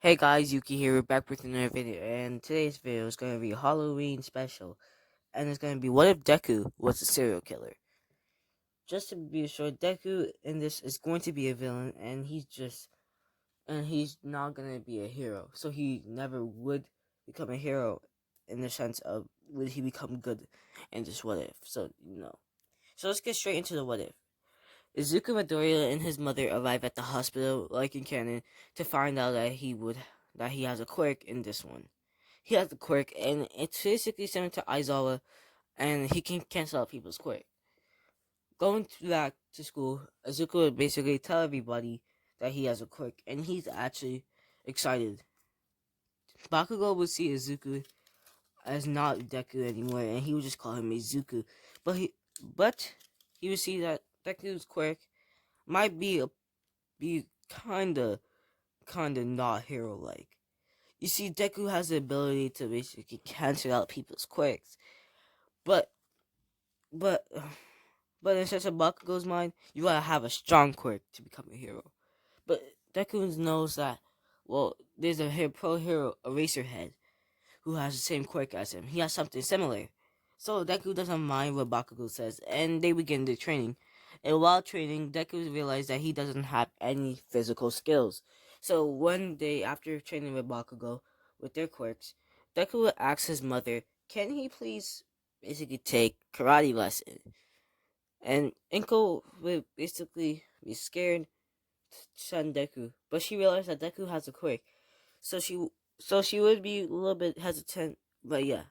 Hey guys, Yuki here. We're back with another video, and today's video is going to be a Halloween special, and it's going to be what if Deku was a serial killer? Just to be sure, Deku in this is going to be a villain, and he's not going to be a hero, so he never would become a hero in the sense of would he become good in this what if? So no. So let's get straight into the what if. Izuku Midoriya and his mother arrive at the hospital, like in canon, to find out that he has a quirk in this one. He has the quirk, and it's basically similar to Aizawa, and he can cancel out people's quirk. Going back to school, Izuku would basically tell everybody that he has a quirk, and he's actually excited. Bakugo would see Izuku as not Deku anymore, and he would just call him Izuku. But he would see that Deku's quirk might be kinda not hero like. You see, Deku has the ability to basically cancel out people's quirks, but but but in such a Bakugo's mind, you gotta have a strong quirk to become a hero. But Deku knows that there's a pro hero Eraserhead who has the same quirk as him. He has something similar. So Deku doesn't mind what Bakugo says, and they begin their training. And while training, Deku realized that he doesn't have any physical skills. So one day, after training with Bakugo, with their quirks, Deku asks his mother, can he please basically take karate lesson? And Inko would basically be scared to send Deku, but she realized that Deku has a quirk, so she would be a little bit hesitant. But yeah,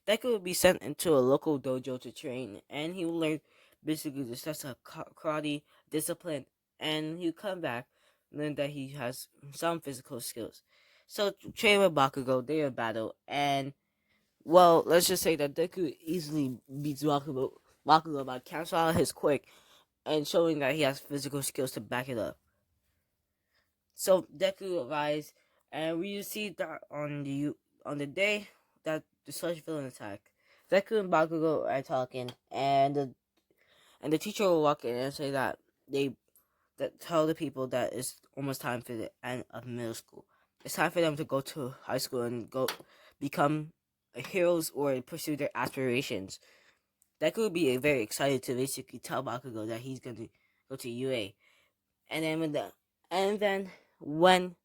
Deku would be sent into a local dojo to train, and he would learn basically the steps of karate, discipline, and he would come back, learn that he has some physical skills. So train with Bakugo, they would battle, and let's just say that Deku easily beats Bakugo by canceling out his quirk and showing that he has physical skills to back it up. So Deku arrives, and we see that on the day that the Sludge Villain attack, Deku and Bakugo are talking, and the teacher will walk in and say that tell the people that it's almost time for the end of middle school. It's time for them to go to high school and go become heroes or pursue their aspirations. Deku would be very excited to basically tell Bakugo that he's going to go to UA. And then when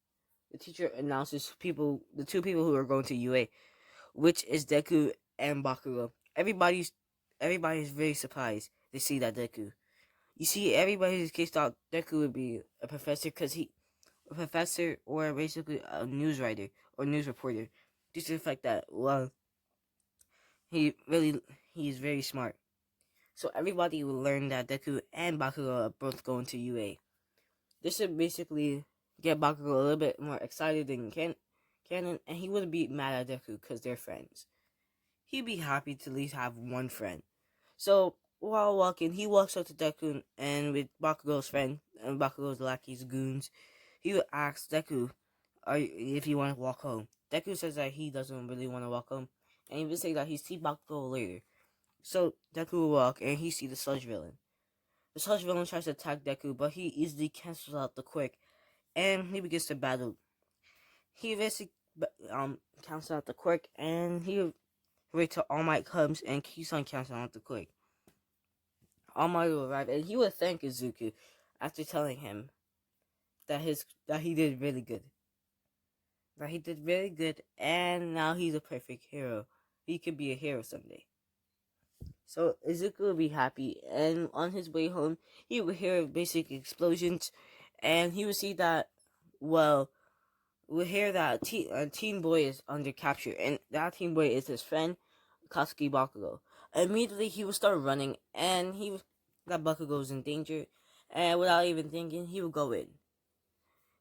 the teacher announces the two people who are going to UA, which is Deku and Bakugo, everybody's very surprised to see that Deku. You see, everybody case thought Deku would be a professor a professor or basically a news writer or news reporter, due to the fact that he really he's very smart. So everybody will learn that Deku and Bakugo are both going to UA. This would basically get Bakugo a little bit more excited than canon, and he wouldn't be mad at Deku because they're friends. He'd be happy to at least have one friend. So while walking, he walks up to Deku and with Bakugo's friend and Bakugo's lackeys goons, he would ask Deku, if he want to walk home. Deku says that he doesn't really want to walk home, and he would say that he see Bakugo later. So Deku will walk, and he see the Sludge Villain. The Sludge Villain tries to attack Deku, but he easily cancels out the quick, and he begins to battle. He basically cancels out the quirk, and he waits till All Might comes and keeps on canceling out the quirk. All Might will arrive, and he will thank Izuku after telling him that he did really good. That he did really good, and now he's a perfect hero. He could be a hero someday. So Izuku will be happy, and on his way home, he will hear basic explosions, and he will see that, we hear that a teen boy is under capture, and that teen boy is his friend, Katsuki Bakugo. Immediately, he will start running, and that Bakugo is in danger, and without even thinking, he will go in.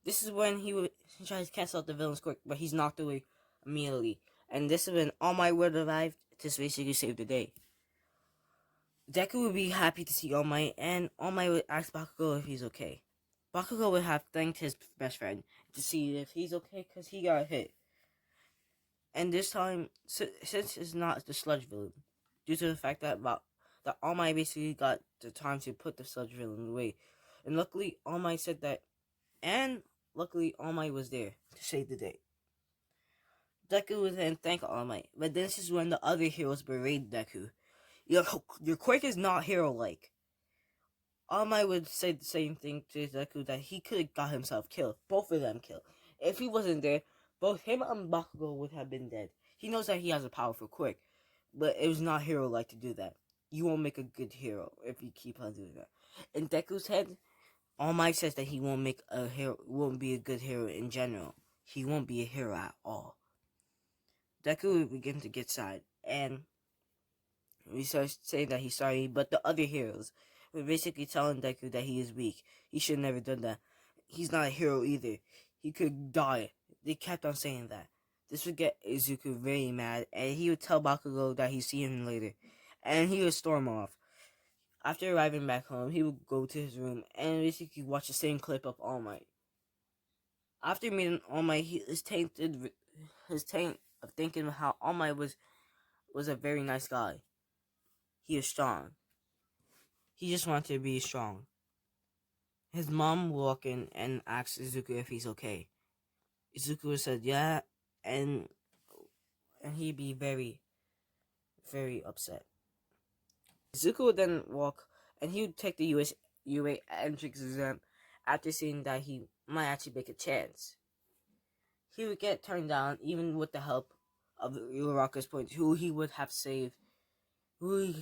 This is when he tries to cancel out the villain's quirk, but he's knocked away immediately. And this is when All Might would arrive to basically save the day. Deku would be happy to see All Might, and All Might would ask Bakugo if he's okay. Bakugo would have thanked his best friend to see if he's okay because he got hit. And this time, since it's not the Sludge Villain, due to the fact that All Might basically got the time to put the Sludge Villain away, and luckily All Might said that, and luckily All Might was there to save the day. Deku would then thank All Might, but this is when the other heroes berate Deku. Your quirk is not hero-like. All Might would say the same thing to Deku, that he could have got himself killed. Both of them killed. If he wasn't there, both him and Bakugo would have been dead. He knows that he has a powerful quirk, but it was not hero-like to do that. You won't make a good hero if you keep on doing that. In Deku's head, All Might says that he won't be a good hero in general. He won't be a hero at all. Deku would begin to get sad, and he starts saying that he's sorry, but the other heroes were basically telling Deku that he is weak. He should never done that. He's not a hero either. He could die. They kept on saying that. This would get Izuku very mad, and he would tell Bakugo that he'd see him later, and he would storm off. After arriving back home, he would go to his room and basically watch the same clip of All Might. After meeting All Might, his taint of thinking how All Might was a very nice guy. He is strong. He just wanted to be strong. His mom would walk in and ask Izuku if he's okay. Izuku said yeah, and he'd be very, very upset. Izuku would then walk, and he would take the UA entrance exam after seeing that he might actually make a chance. He would get turned down, even with the help of Uraraka's points, who he would have saved, who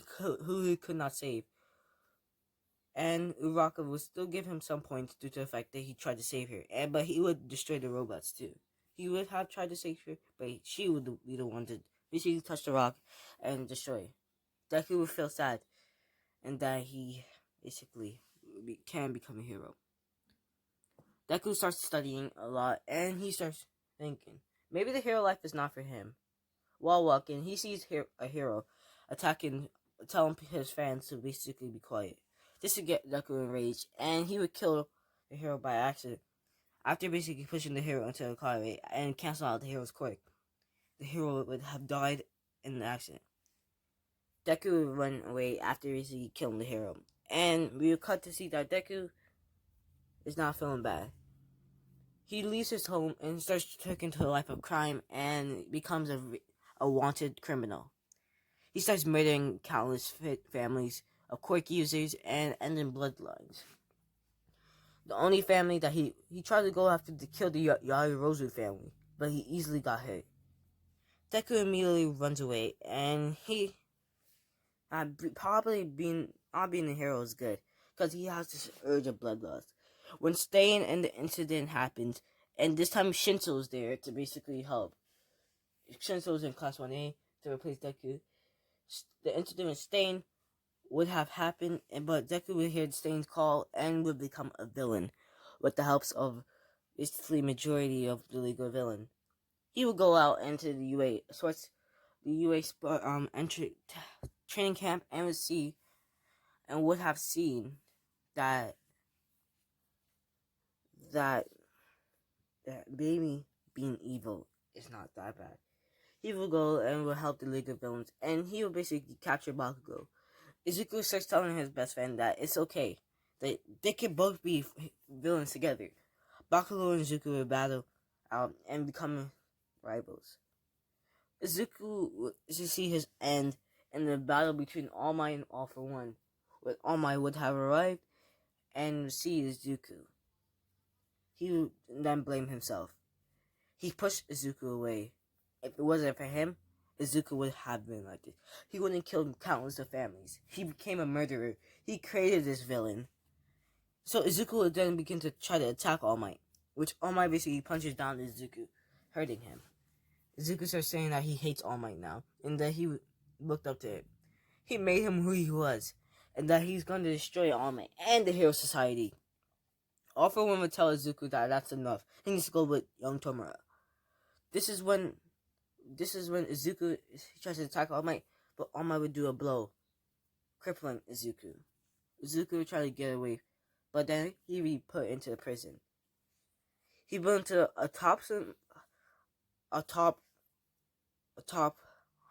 he could not save. And Uraraka would still give him some points due to the fact that he tried to save her. But he would destroy the robots too. He would have tried to save her, but she would be the one to basically touch the rock and destroy. Deku would feel sad, and that he basically can become a hero. Deku starts studying a lot, and he starts thinking, maybe the hero life is not for him. While walking, he sees a hero attacking, telling his fans to basically be quiet. This would get Deku enraged, and he would kill the hero by accident. After basically pushing the hero into a car and cancel out the hero's quirk, the hero would have died in the accident. Deku would run away after basically killing the hero, and we would cut to see that Deku is not feeling bad. He leaves his home and starts taking to a life of crime and becomes a wanted criminal. He starts murdering countless families of quirk users and ending bloodlines. The only family that he tried to go after to kill the Yaoyorozu family, but he easily got hit. Deku immediately runs away, and he probably not being a hero is good, because he has this urge of bloodlust. When Stain and the incident happens, and this time Shinso's there to basically help. Shinso's in Class 1A to replace Deku. The incident with Stain would have happened, but Deku would hear Stain's call and would become a villain with the helps of basically majority of the League of Villain. He would go out into the UA training camp and would have seen that baby being evil is not that bad. He will go and will help the League of Villains, and he will basically capture Bakugo. Izuku starts telling his best friend that it's okay, that they can both be villains together. Bakugo and Izuku will battle out and become rivals. Izuku will see his end in the battle between All Might and All for One, where All Might would have arrived and see Izuku. He would then blame himself. He pushed Izuku away. If it wasn't for him, Izuku would have been like this. He wouldn't kill countless of families. He became a murderer. He created this villain. So Izuku would then begin to try to attack All Might, which All Might basically punches down Izuku, hurting him. Izuku starts saying that he hates All Might now, and that he looked up to him. He made him who he was, and that he's going to destroy All Might and the Hero Society. All for One would tell Izuku that that's enough. He needs to go with young Tomura. This is when Izuku tries to attack All Might, but All Might would do a blow, crippling Izuku. Izuku would try to get away, but then he'd be put into a prison. He put into a top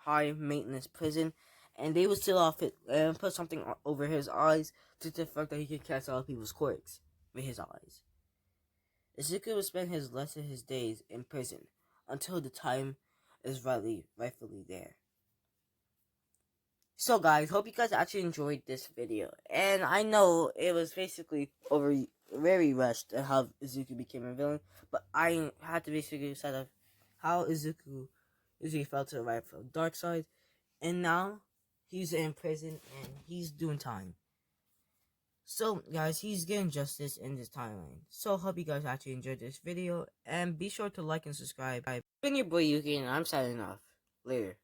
high maintenance prison, and they would seal off it and put something over his eyes to the fact that he could cast out people's quirks with his eyes. Izuku will spend his rest of his days in prison until the time is rightfully there. So guys, hope you guys actually enjoyed this video. And I know it was basically very rushed at how Izuku became a villain, but I had to basically set up how Izuku fell to the right from dark side, and now he's in prison and he's doing time. So guys, he's getting justice in this timeline. So hope you guys actually enjoyed this video, and be sure to like and subscribe. Been your boy Yuki, and I'm signing off. Later.